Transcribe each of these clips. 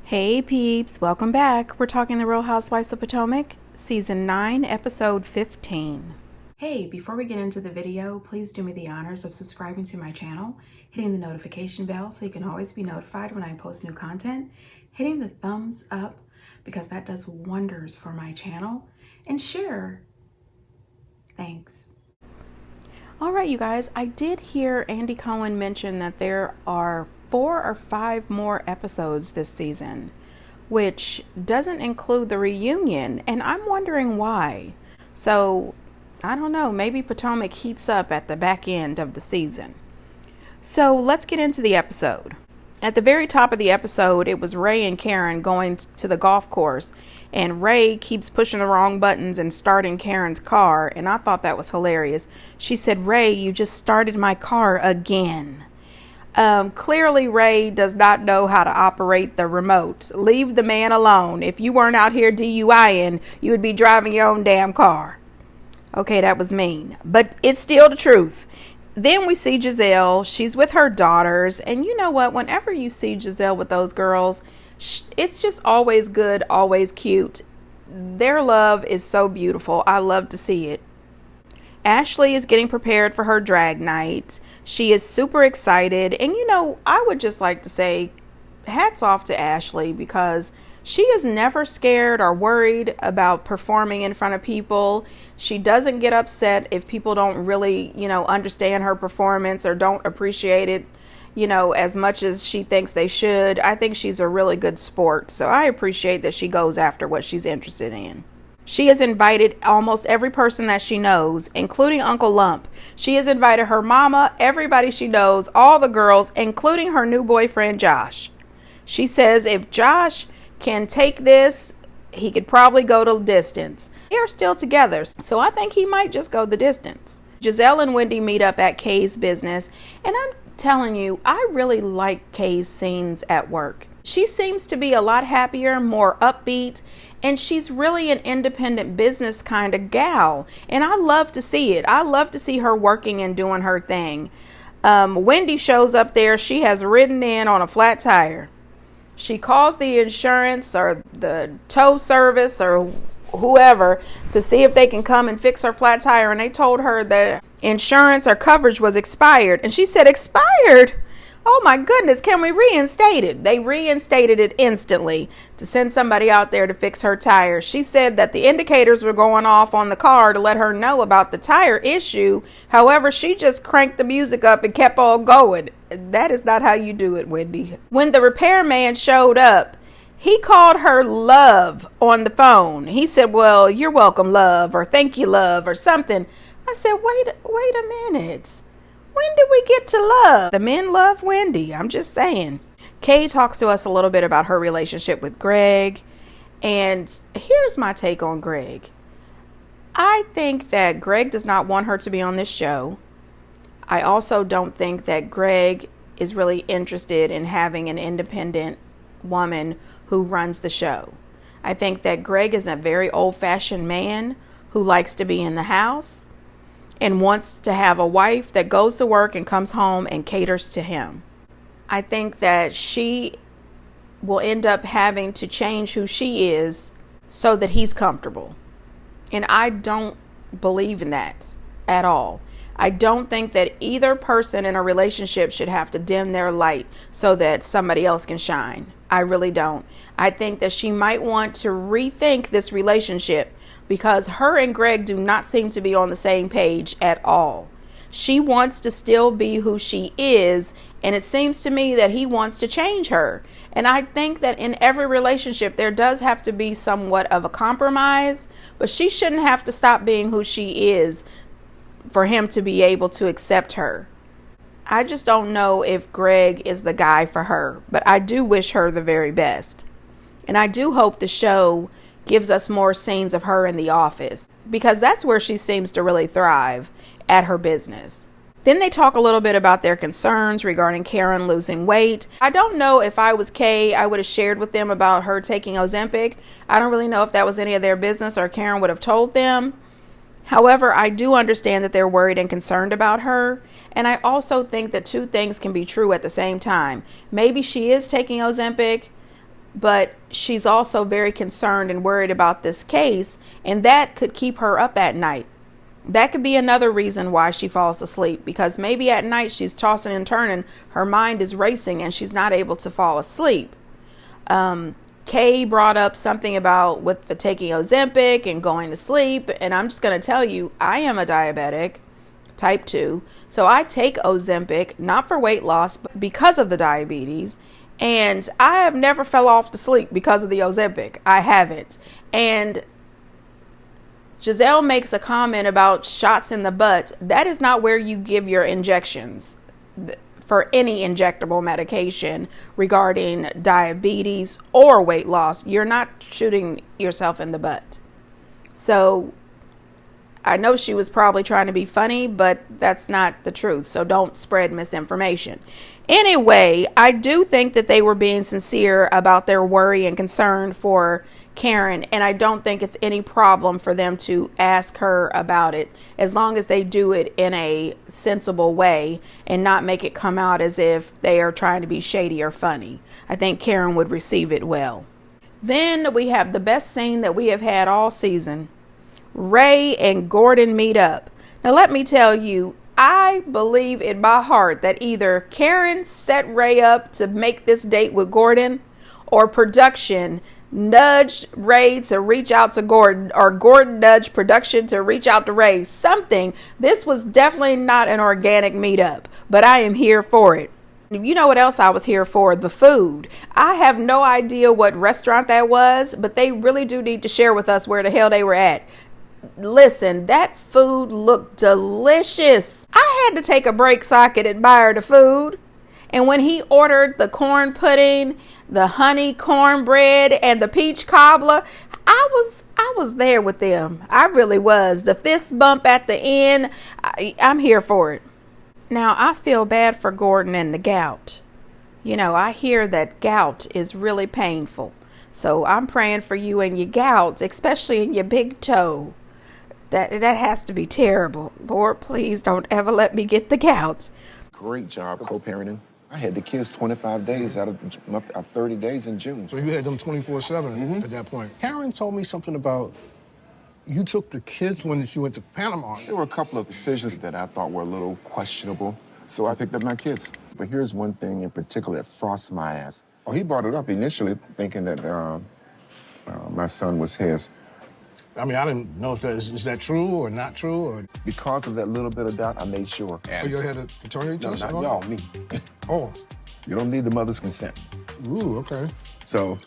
Hey peeps, welcome back. We're talking The Real Housewives of Potomac, Season 9, Episode 15. Hey, before we get into the video, please do me the honors of subscribing to my channel, hitting the notification bell so you can always be notified when I post new content, hitting the thumbs up because that does wonders for my channel, and share. Thanks. All right, you guys, I did hear Andy Cohen mention that there are 4 or 5 more episodes this season, which doesn't include the reunion, and I'm wondering why. So, I don't know, maybe Potomac heats up at the back end of the season. So, let's get into the episode. At the very top of the episode, it was Ray and Karen going to the golf course, and Ray keeps pushing the wrong buttons and starting Karen's car, and I thought that was hilarious. She said, "Ray, you just started my car again." Clearly, Ray does not know how to operate the remote. Leave the man alone. If you weren't out here DUIing, you would be driving your own damn car. Okay, that was mean, but it's still the truth. Then we see Giselle. She's with her daughters. And you know what? Whenever you see Giselle with those girls, it's just always good, always cute. Their love is so beautiful. I love to see it. Ashley is getting prepared for her drag night. She is super excited. And you know, I would just like to say hats off to Ashley because she is never scared or worried about performing in front of people. She doesn't get upset if people don't really, understand her performance or don't appreciate it, as much as she thinks they should. I think she's a really good sport. So I appreciate that she goes after what she's interested in. She has invited almost every person that she knows, including Uncle Lump. She has invited her mama, everybody she knows, all the girls, including her new boyfriend, Josh. She says if Josh can take this, he could probably go the distance. They are still together, so I think he might just go the distance. Giselle and Wendy meet up at Kay's business, and I'm telling you, I really like Kay's scenes at work. She seems to be a lot happier, more upbeat, and she's really an independent business kind of gal, and I love to see it. I love to see her working and doing her thing. Wendy shows up there. She has ridden in on a flat tire. She calls the insurance or the tow service or whoever to see if they can come and fix her flat tire. And they told her that insurance or coverage was expired. And she said, "Expired? Oh my goodness, can we reinstate it?" They reinstated it instantly to send somebody out there to fix her tire. She said that the indicators were going off on the car to let her know about the tire issue. However, she just cranked the music up and kept on going. That is not how you do it, Wendy. When the repairman showed up, he called her love on the phone. He said, "Well, you're welcome, love," or "Thank you, love," or something. I said, wait a minute. When did we get to love? The men love Wendy. I'm just saying. Kay talks to us a little bit about her relationship with Greg. And here's my take on Greg. I think that Greg does not want her to be on this show. I also don't think that Greg is really interested in having an independent woman who runs the show. I think that Greg is a very old-fashioned man who likes to be in the house and wants to have a wife that goes to work and comes home and caters to him. I think that she will end up having to change who she is so that he's comfortable. And I don't believe in that at all. I don't think that either person in a relationship should have to dim their light so that somebody else can shine. I really don't. I think that she might want to rethink this relationship because her and Greg do not seem to be on the same page at all. She wants to still be who she is, and it seems to me that he wants to change her. And I think that in every relationship, there does have to be somewhat of a compromise, but she shouldn't have to stop being who she is for him to be able to accept her. I just don't know if Greg is the guy for her, but I do wish her the very best. And I do hope the show gives us more scenes of her in the office because that's where she seems to really thrive at her business. Then they talk a little bit about their concerns regarding Karen losing weight. I don't know if I was Kay, I would have shared with them about her taking Ozempic. I don't really know if that was any of their business or Karen would have told them. However, I do understand that they're worried and concerned about her. And I also think that two things can be true at the same time. Maybe she is taking Ozempic, but she's also very concerned and worried about this case, and that could keep her up at night. That could be another reason why she falls asleep, because maybe at night she's tossing and turning, her mind is racing, and she's not able to fall asleep. Kay brought up something about with the taking Ozempic and going to sleep, and I'm just going to tell you, I am a diabetic, type 2, so I take Ozempic, not for weight loss, but because of the diabetes, and I have never fell off to sleep because of the Ozempic. I haven't. And Giselle makes a comment about shots in the butt. That is not where you give your injections for any injectable medication regarding diabetes or weight loss. You're not shooting yourself in the butt. So I know she was probably trying to be funny, but that's not the truth. So don't spread misinformation. Anyway, I do think that they were being sincere about their worry and concern for Karen, and I don't think it's any problem for them to ask her about it, as long as they do it in a sensible way and not make it come out as if they are trying to be shady or funny. I think Karen would receive it well. Then we have the best scene that we have had all season. Ray and Gordon meet up. Now let me tell you, I believe in my heart that either Karen set Ray up to make this date with Gordon, or production nudged Ray to reach out to Gordon, or Gordon nudged production to reach out to Ray. Something. This was definitely not an organic meetup, but I am here for it. You know what else I was here for? The food. I have no idea what restaurant that was, but they really do need to share with us where the hell they were at. Listen, that food looked delicious. I had to take a break so I could admire the food. And when he ordered the corn pudding, the honey cornbread, and the peach cobbler, I was there with them. I really was. The fist bump at the end, I'm here for it. Now, I feel bad for Gordon and the gout. You know, I hear that gout is really painful. So I'm praying for you and your gout, especially in your big toe. That has to be terrible. Lord, please don't ever let me get the gout. Great job co-parenting. I had the kids 25 days out of the month of 30 days in June. So you had them 24/7 at that point. Karen told me something about you took the kids when you went to Panama. There were a couple of decisions that I thought were a little questionable, so I picked up my kids. But here's one thing in particular that frosts my ass. Oh, he brought it up initially thinking that my son was his. I mean, I didn't know if is that true or not true, or Because of that little bit of doubt, I made sure. oh, you had a paternity No, test? not y'all, me. Oh, You don't need the mother's consent. ooh, okay. So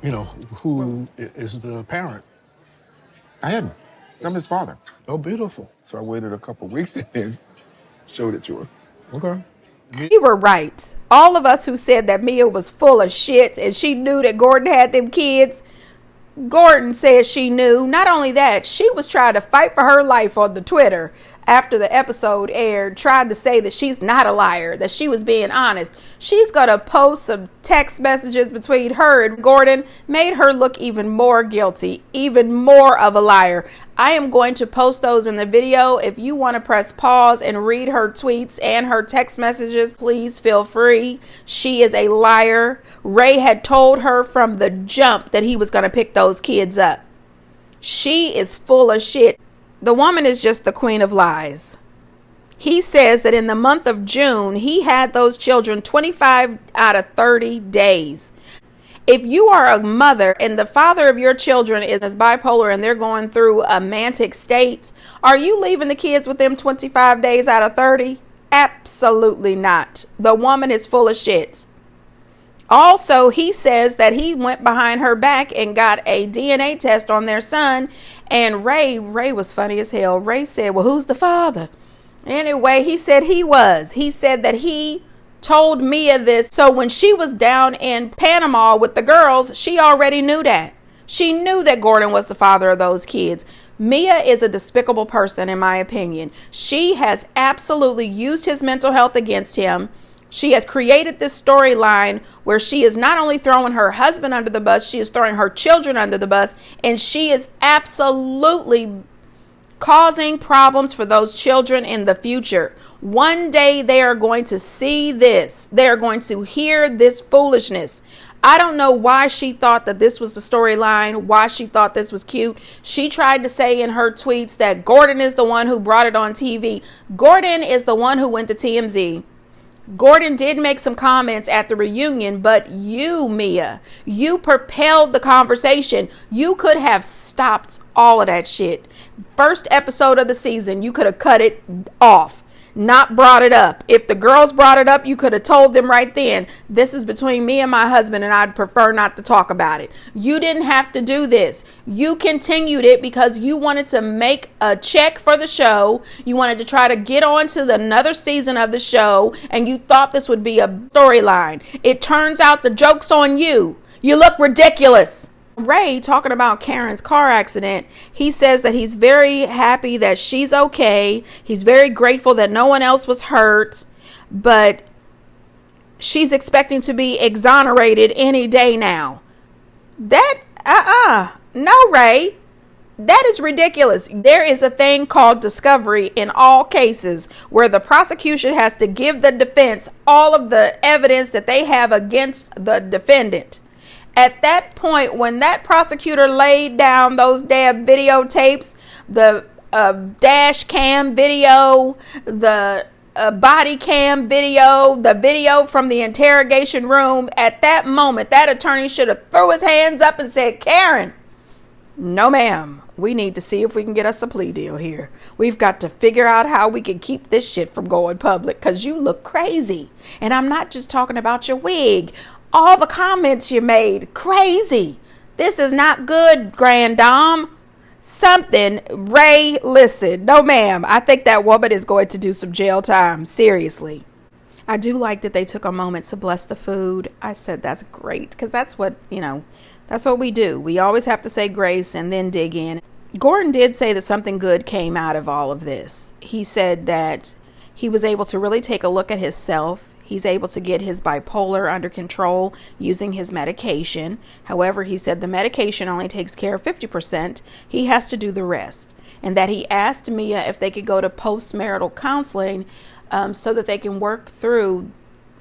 You know, who is the parent? I hadn't. I'm his father. Oh, beautiful. So I waited a couple of weeks and then showed it to her. Okay. You were right. All of us who said that Mia was full of shit and she knew that Gordon had them kids, Gordon said she knew. Not only that, she was trying to fight for her life on the Twitter after the episode aired, tried to say that she's not a liar, that she was being honest. She's going to post some text messages between her and Gordon, made her look even more guilty, even more of a liar. I am going to post those in the video. If you want to press pause and read her tweets and her text messages, please feel free. She is a liar. Ray had told her from the jump that he was going to pick those kids up. She is full of shit. The woman is just the queen of lies. He says that in the month of June, he had those children 25 out of 30 days. If you are a mother and the father of your children is bipolar and they're going through a manic state, are you leaving the kids with them 25 days out of 30? Absolutely not. The woman is full of shit. Also, he says that he went behind her back and got a DNA test on their son. And Ray was funny as hell. Ray said, well, who's the father? Anyway, he said he was. He said that he told Mia this. So when she was down in Panama with the girls, she already knew that. She knew that Gordon was the father of those kids. Mia is a despicable person, in my opinion. She has absolutely used his mental health against him. She has created this storyline where she is not only throwing her husband under the bus, she is throwing her children under the bus, and she is absolutely causing problems for those children in the future. One day they are going to see this. They are going to hear this foolishness. I don't know why she thought that this was the storyline, why she thought this was cute. She tried to say in her tweets that Gordon is the one who brought it on TV. Gordon is the one who went to TMZ. Gordon did make some comments at the reunion, but you, Mia, you propelled the conversation. You could have stopped all of that shit. First episode of the season, you could have cut it off, not brought it up. If the girls brought it up, you could have told them right then, this is between me and my husband and I'd prefer not to talk about it. You didn't have to do this. You continued it because you wanted to make a check for the show. You wanted to try to get on to another season of the show, and you thought this would be a storyline. It turns out the joke's on you. You look ridiculous. Ray, talking about Karen's car accident, he says that he's very happy that she's okay. He's very grateful that no one else was hurt, but she's expecting to be exonerated any day now. No, Ray, that is ridiculous. There is a thing called discovery in all cases where the prosecution has to give the defense all of the evidence that they have against the defendant. At that point, when that prosecutor laid down those damn videotapes, the dash cam video, the body cam video, the video from the interrogation room, at that moment, that attorney should have threw his hands up and said, Karen, no ma'am, we need to see if we can get us a plea deal here. We've got to figure out how we can keep this shit from going public because you look crazy. And I'm not just talking about your wig. All the comments you made, crazy. This is not good, Grand Dame. Something, Ray, listen, no ma'am. I think that woman is going to do some jail time, seriously. I do like that they took a moment to bless the food. I said that's great because that's what, that's what we do. We always have to say grace and then dig in. Gordon did say that something good came out of all of this. He said that he was able to really take a look at himself. He's able to get his bipolar under control using his medication. However, he said the medication only takes care of 50%. He has to do the rest. And that he asked Mia if they could go to post-marital counseling so that they can work through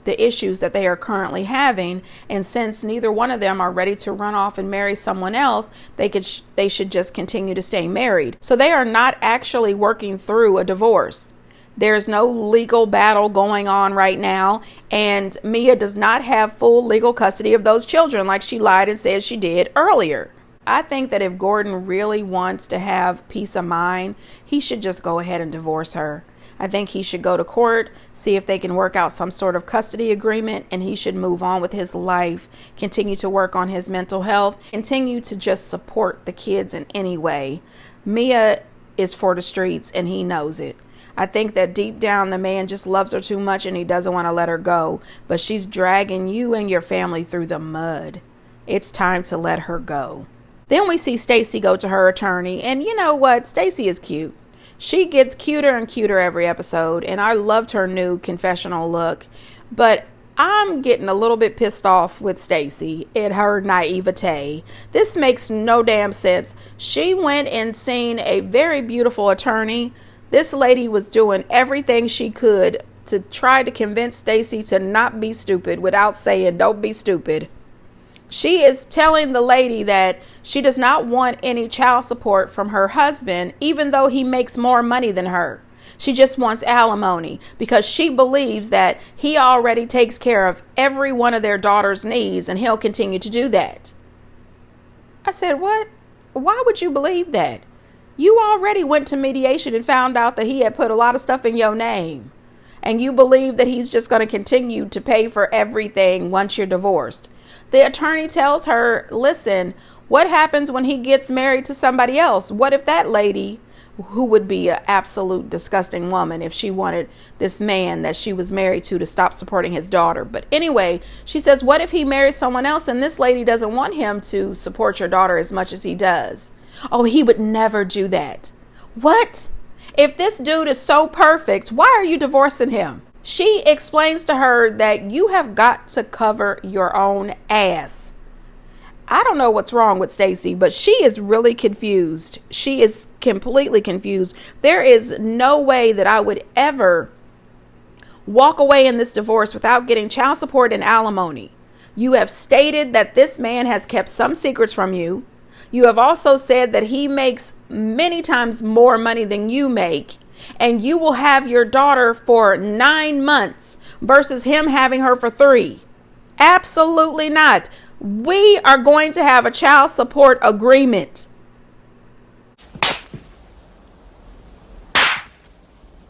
the issues that they are currently having. And since neither one of them are ready to run off and marry someone else, they should just continue to stay married. So they are not actually working through a divorce. There's no legal battle going on right now, and Mia does not have full legal custody of those children like she lied and said she did earlier. I think that if Gordon really wants to have peace of mind, he should just go ahead and divorce her. I think he should go to court, see if they can work out some sort of custody agreement, and he should move on with his life, continue to work on his mental health, continue to just support the kids in any way. Mia is for the streets, and he knows it. I think that deep down the man just loves her too much and he doesn't want to let her go. But she's dragging you and your family through the mud. It's time to let her go. Then we see Stacy go to her attorney. And you know what? Stacy is cute. She gets cuter and cuter every episode. And I loved her new confessional look. But I'm getting a little bit pissed off with Stacy and her naivete. This makes no damn sense. She went and seen a very beautiful attorney. This lady was doing everything she could to try to convince Stacy to not be stupid without saying, don't be stupid. She is telling the lady that she does not want any child support from her husband, even though he makes more money than her. She just wants alimony because she believes that he already takes care of every one of their daughter's needs and he'll continue to do that. I said, what? Why would you believe that? You already went to mediation and found out that he had put a lot of stuff in your name. And you believe that he's just going to continue to pay for everything once you're divorced. The attorney tells her, listen, what happens when he gets married to somebody else? What if that lady, who would be an absolute disgusting woman if she wanted this man that she was married to stop supporting his daughter? But anyway, she says, what if he marries someone else and this lady doesn't want him to support your daughter as much as he does? Oh, he would never do that. What? If this dude is so perfect, why are you divorcing him? She explains to her that you have got to cover your own ass. I don't know what's wrong with Stacy, but she is really confused. She is completely confused. There is no way that I would ever walk away in this divorce without getting child support and alimony. You have stated that this man has kept some secrets from you. You have also said that he makes many times more money than you make, and you will have your daughter for 9 months versus him having her for 3. Absolutely not. We are going to have a child support agreement.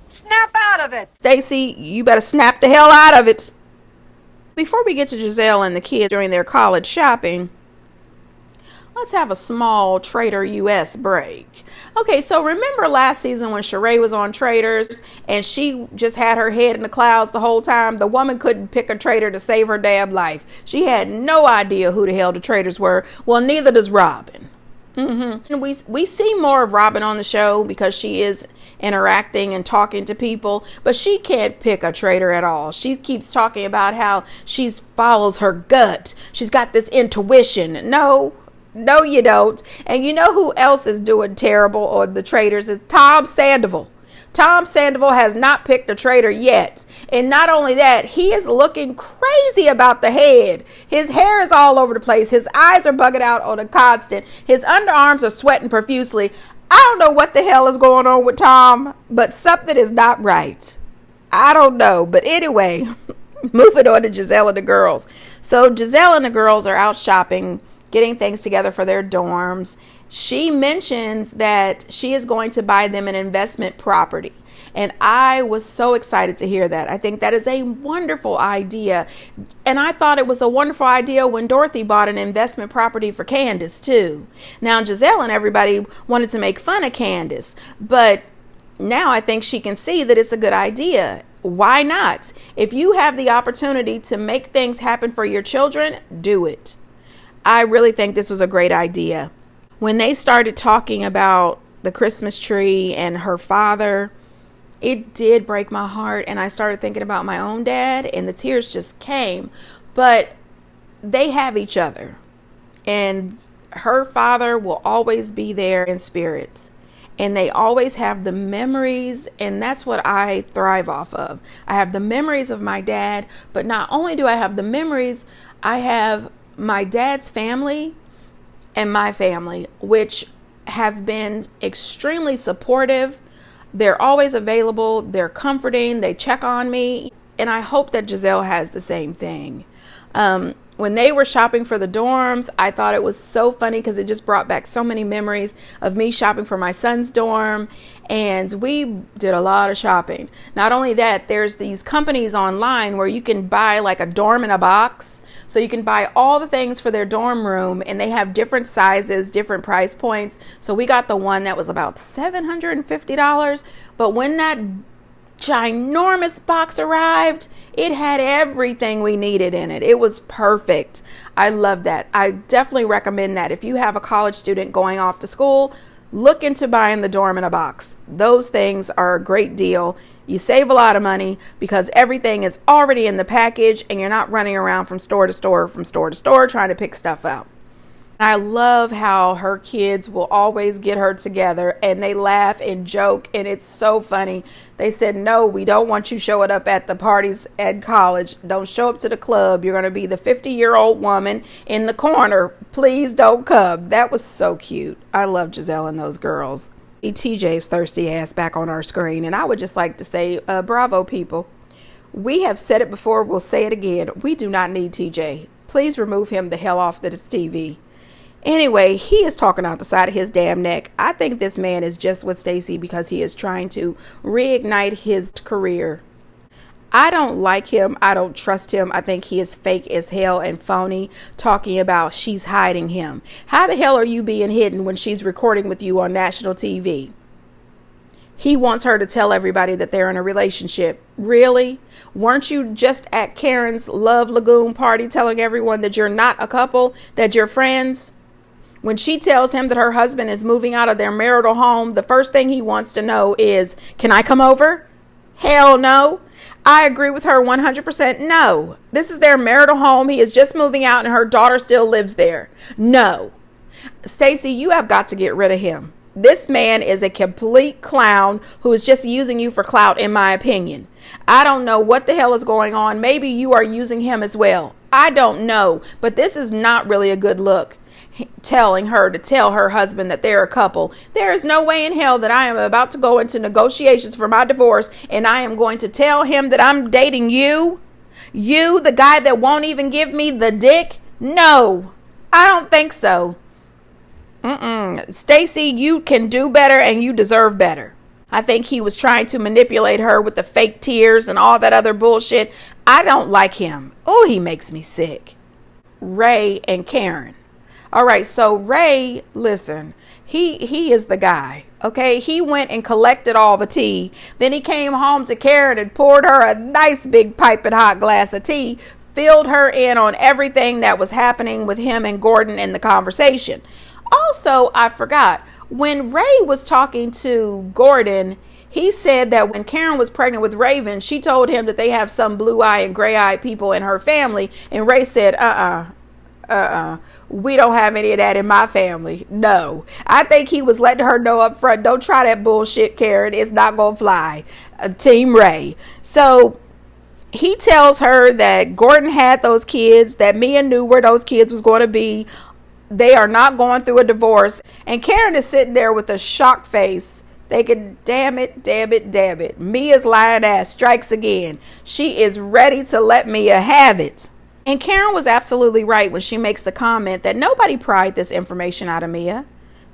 Snap out of it. Stacey, you better snap the hell out of it. Before we get to Giselle and the kids during their college shopping, let's have a small Trader US break. Okay, so remember last season when Sheree was on Traders and she just had her head in the clouds the whole time? The woman couldn't pick a trader to save her damn life. She had no idea who the hell the traders were. Well, neither does Robin. We see more of Robin on the show because she is interacting and talking to people, but she can't pick a trader at all. She keeps talking about how she follows her gut. She's got this intuition. No, you don't. And you know who else is doing terrible on the traders is Tom Sandoval. Tom Sandoval has not picked a trader yet. And not only that, he is looking crazy about the head. His hair is all over the place. His eyes are bugging out on a constant. His underarms are sweating profusely. I don't know what the hell is going on with Tom, but something is not right. I don't know. But anyway, moving on to Giselle and the girls. So Giselle and the girls are out shopping, getting things together for their dorms. She mentions that she is going to buy them an investment property. And I was so excited to hear that. I think that is a wonderful idea. And I thought it was a wonderful idea when Dorothy bought an investment property for Candace too. Now Giselle and everybody wanted to make fun of Candace, but now I think she can see that it's a good idea. Why not? If you have the opportunity to make things happen for your children, do it. I really think this was a great idea. When they started talking about the Christmas tree and her father, it did break my heart. And I started thinking about my own dad and the tears just came. But they have each other. And her father will always be there in spirit. And they always have the memories. And that's what I thrive off of. I have the memories of my dad. But not only do I have the memories, I have my dad's family and my family, which have been extremely supportive. They're always available. They're comforting. They check on me. And I hope that Giselle has the same thing. When they were shopping for the dorms, I thought it was so funny because it just brought back so many memories of me shopping for my son's dorm. And we did a lot of shopping. Not only that, there's these companies online where you can buy like a dorm in a box. So you can buy all the things for their dorm room, and they have different sizes, different price points. So we got the one that was about $750. But when that ginormous box arrived, it had everything we needed in it. It was perfect. I love that. I definitely recommend that. If you have a college student going off to school, look into buying the dorm in a box. Those things are a great deal. You save a lot of money because everything is already in the package and you're not running around from store to store, trying to pick stuff out. I love how her kids will always get her together and they laugh and joke, and it's so funny. They said, no, we don't want you showing up at the parties at college. Don't show up to the club. You're going to be the 50-year-old woman in the corner. Please don't come. That was so cute. I love Giselle and those girls. TJ's thirsty ass back on our screen. And I would just like to say, bravo, people. We have said it before. We'll say it again. We do not need TJ. Please remove him the hell off this TV. Anyway, he is talking out the side of his damn neck. I think this man is just with Stacey because he is trying to reignite his career. I don't like him. I don't trust him. I think he is fake as hell and phony, talking about she's hiding him. How the hell are you being hidden when she's recording with you on national TV? He wants her to tell everybody that they're in a relationship. Really? Weren't you just at Karen's Love Lagoon party telling everyone that you're not a couple, that you're friends? When she tells him that her husband is moving out of their marital home, the first thing he wants to know is, can I come over? Hell no. I agree with her 100%. No, this is their marital home. He is just moving out and her daughter still lives there. No. Stacey, you have got to get rid of him. This man is a complete clown who is just using you for clout, in my opinion. I don't know what the hell is going on. Maybe you are using him as well. I don't know, but this is not really a good look. Telling her to tell her husband that they're a couple. There is no way in hell that I am about to go into negotiations for my divorce and I am going to tell him that I'm dating you. You, the guy that won't even give me the dick. No, I don't think so. Stacy, you can do better and you deserve better. I think he was trying to manipulate her with the fake tears and all that other bullshit. I don't like him. Oh, he makes me sick. Ray and Karen. All right, so Ray, listen, he is the guy, okay? He went and collected all the tea. Then he came home to Karen and poured her a nice big piping hot glass of tea, filled her in on everything that was happening with him and Gordon in the conversation. Also, I forgot, when Ray was talking to Gordon, he said that when Karen was pregnant with Raven, she told him that they have some blue-eyed and gray-eyed people in her family. And Ray said, we don't have any of that in my family. No, I think he was letting her know up front, don't try that bullshit, Karen. It's not gonna fly. Team Ray. So he tells her that Gordon had those kids, that Mia knew where those kids was going to be. They are not going through a divorce. And Karen is sitting there with a shocked face thinking, damn it. Mia's lying ass strikes again. She is ready to let Mia have it. And Karen was absolutely right when she makes the comment that nobody pried this information out of Mia.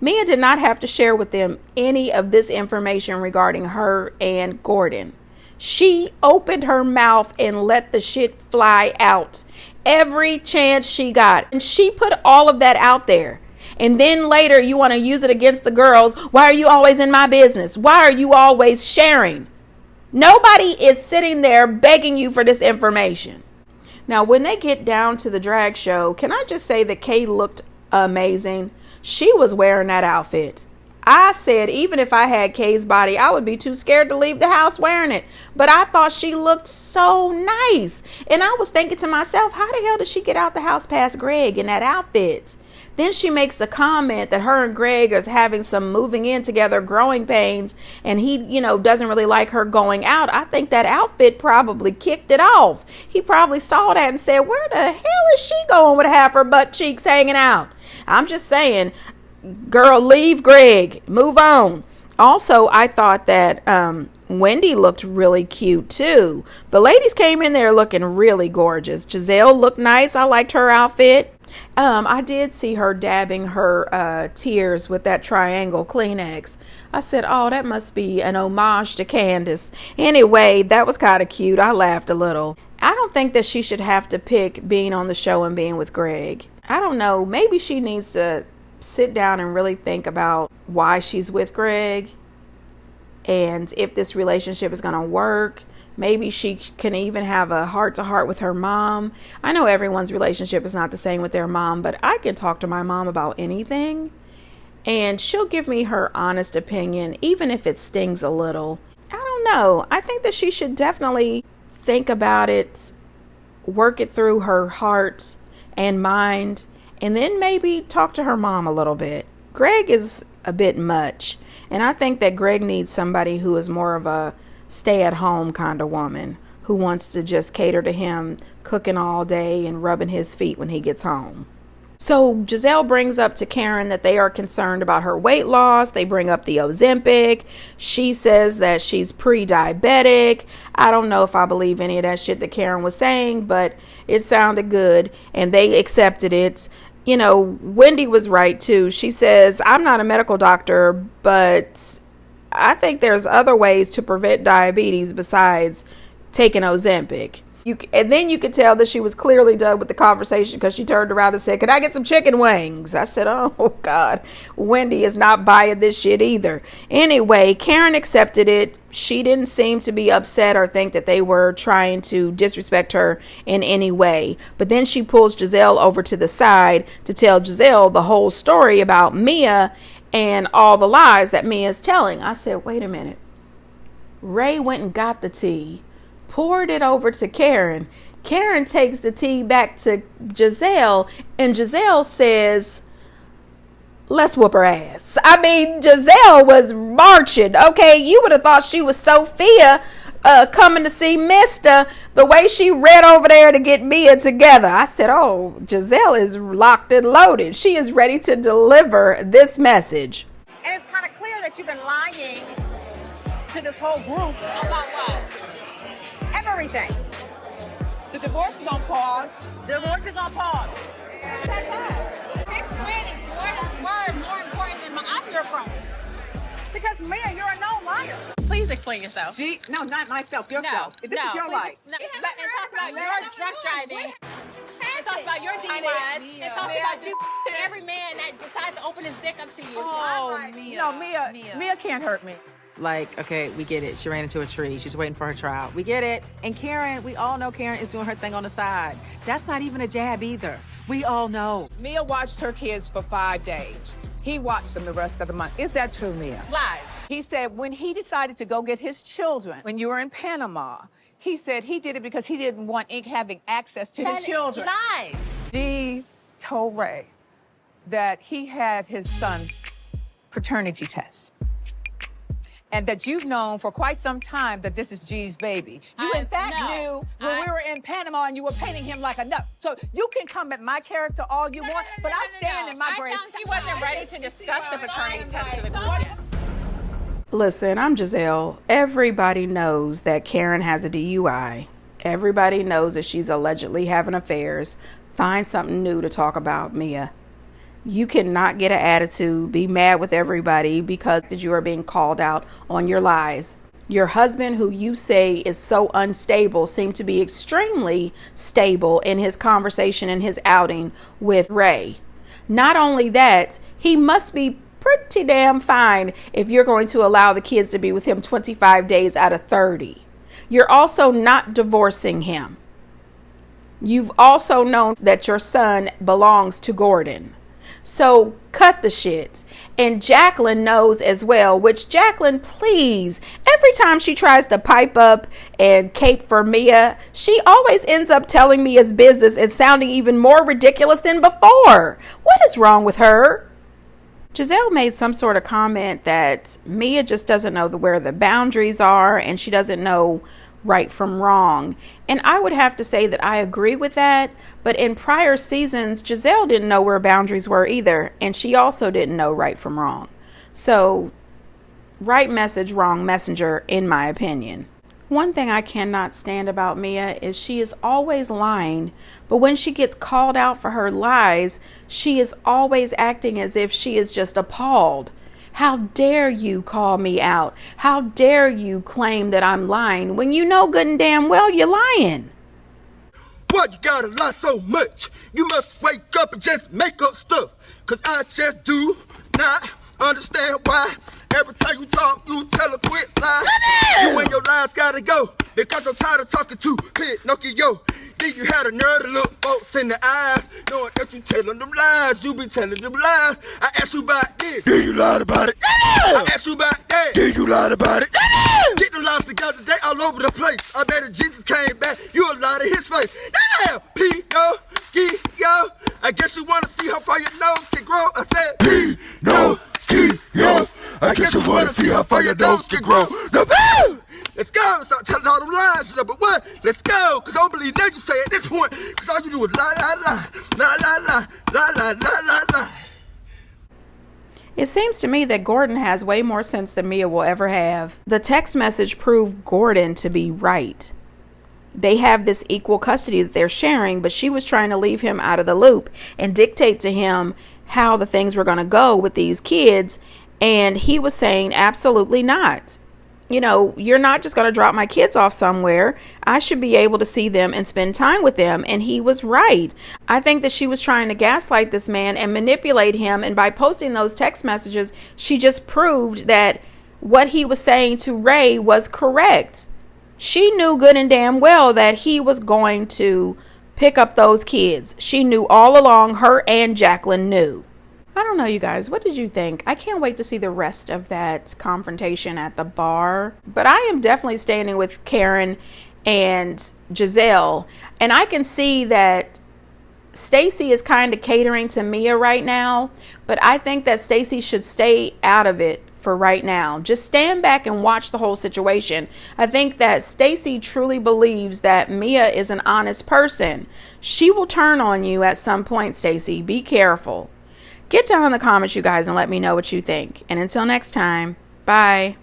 Mia did not have to share with them any of this information regarding her and Gordon. She opened her mouth and let the shit fly out every chance she got. And she put all of that out there. And then later you want to use it against the girls. Why are you always in my business? Why are you always sharing? Nobody is sitting there begging you for this information. Now, when they get down to the drag show, can I just say that Kay looked amazing? She was wearing that outfit. I said, even if I had Kay's body, I would be too scared to leave the house wearing it. But I thought she looked so nice. And I was thinking to myself, how the hell did she get out the house past Greg in that outfit? Then she makes the comment that her and Greg is having some moving in together, growing pains, and he, doesn't really like her going out. I think that outfit probably kicked it off. He probably saw that and said, where the hell is she going with half her butt cheeks hanging out? I'm just saying, girl, leave Greg, move on. Also, I thought that Wendy looked really cute too. The ladies came in there looking really gorgeous. Giselle looked nice. I liked her outfit. I did see her dabbing her tears with that triangle Kleenex. I said, oh, that must be an homage to Candace. Anyway, that was kind of cute. I laughed a little. I don't think that she should have to pick being on the show and being with Greg. I don't know. Maybe she needs to sit down and really think about why she's with Greg and if this relationship is going to work. Maybe she can even have a heart-to-heart with her mom. I know everyone's relationship is not the same with their mom, but I can talk to my mom about anything, and she'll give me her honest opinion, even if it stings a little. I don't know. I think that she should definitely think about it, work it through her heart and mind, and then maybe talk to her mom a little bit. Greg is a bit much, and I think that Greg needs somebody who is more of a stay-at-home kind of woman who wants to just cater to him, cooking all day and rubbing his feet when he gets home. So Giselle brings up to Karen that they are concerned about her weight loss. They bring up the Ozempic. She says that she's pre-diabetic. I don't know if I believe any of that shit that Karen was saying, but it sounded good and they accepted it. Wendy was right too. She says, I'm not a medical doctor, but I think there's other ways to prevent diabetes besides taking Ozempic. And then you could tell that she was clearly done with the conversation because she turned around and said, can I get some chicken wings? I said, oh God, Wendy is not buying this shit either. Anyway, Karen accepted it. She didn't seem to be upset or think that they were trying to disrespect her in any way. But then she pulls Giselle over to the side to tell Giselle the whole story about Mia and all the lies that Mia's telling. I said, wait a minute. Ray went and got the tea, poured it over to Karen. Karen takes the tea back to Giselle, and Giselle says, let's whoop her ass. I mean, Giselle was marching. Okay, you would have thought she was Sophia coming to see Mr. The way she ran over there to get Mia together. I said, oh, Giselle is locked and loaded. She is ready to deliver this message. And it's kind of clear that you've been lying to this whole group about what? Everything. The divorce is on pause. The divorce is on pause. Shut up. This win is Gordon's word more important than my Oscar from. Because Mia, you're a known liar. Please explain yourself. No, not myself. Yourself. This is your life. And talk about your drunk driving. And talk about your DUIs. And talk about you every man that decides to open his dick up to you. Oh, Mia. No, Mia can't hurt me. Like, okay, we get it. She ran into a tree. She's waiting for her trial. We get it. And Karen, we all know Karen is doing her thing on the side. That's not even a jab either. We all know. Mia watched her kids for 5 days. He watched them the rest of the month. Is that true, Mia? Lies. He said when he decided to go get his children, when you were in Panama, he said he did it because he didn't want Ink having access to his children. Lies. Dee told Ray that he had his son paternity test. And that you've known for quite some time that this is G's baby. You in fact knew when we were in Panama and you were painting him like a nut. So you can come at my character all you want, but I stand in my grace. He wasn't ready to discuss the paternity test with Gordon. Listen, I'm Giselle. Everybody knows that Karen has a DUI. Everybody knows that she's allegedly having affairs. Find something new to talk about, Mia. You cannot get an attitude, be mad with everybody because you are being called out on your lies. Your husband, who you say is so unstable, seemed to be extremely stable in his conversation and his outing with Ray. Not only that, he must be pretty damn fine if you're going to allow the kids to be with him 25 days out of 30. You're also not divorcing him. You've also known that your son belongs to Gordon. So cut the shit. And Jacqueline knows as well, which Jacqueline, please, every time she tries to pipe up and cape for Mia, she always ends up telling Mia's business and sounding even more ridiculous than before. What is wrong with her? Giselle made some sort of comment that Mia just doesn't know where the boundaries are and she doesn't know right from wrong. And I would have to say that I agree with that. But in prior seasons, Giselle didn't know where boundaries were either. And she also didn't know right from wrong. So right message, wrong messenger, in my opinion. One thing I cannot stand about Mia is she is always lying. But when she gets called out for her lies, she is always acting as if she is just appalled. How dare you call me out? How dare you claim that I'm lying when you know good and damn well you're lying? Why you gotta lie so much? You must wake up and just make up stuff. Cause I just do not understand why. Every time you talk, you tell a quick lie. You and your lies gotta go. Because I'm tired of talking to Pinocchio. Then you had a nerve to look folks in the eyes, knowing that you telling them lies. You be telling them lies. I asked you about this. Did you lie about it? I asked you about that. Did you lie about it? Get the lies together, they all over the place. I bet if Jesus came back, you a lie to his face. Damn, P-No-Key-Yo. I guess you wanna see how far your nose can grow. I said, P-No-Key-Yo. I guess you wanna see how far your nose can grow. No, let's go. Start telling all them lies. Number one, let's go. Cause I don't believe nothing you say at this point. Cause all you do is lie, lie, lie. Lie, lie, lie. Lie, lie, lie, lie, lie. It seems to me that Gordon has way more sense than Mia will ever have. The text message proved Gordon to be right. They have this equal custody that they're sharing, but she was trying to leave him out of the loop and dictate to him how the things were going to go with these kids. And he was saying, absolutely not. You know, you're not just going to drop my kids off somewhere. I should be able to see them and spend time with them. And he was right. I think that she was trying to gaslight this man and manipulate him. And by posting those text messages, she just proved that what he was saying to Ray was correct. She knew good and damn well that he was going to pick up those kids. She knew all along. Her and Jacqueline knew. I don't know, you guys. What did you think? I can't wait to see the rest of that confrontation at the bar. But I am definitely standing with Karen and Giselle. And I can see that Stacey is kind of catering to Mia right now. But I think that Stacey should stay out of it for right now. Just stand back and watch the whole situation. I think that Stacy truly believes that Mia is an honest person. She will turn on you at some point, Stacy. Be careful. Get down in the comments, you guys, and let me know what you think. And until next time, bye.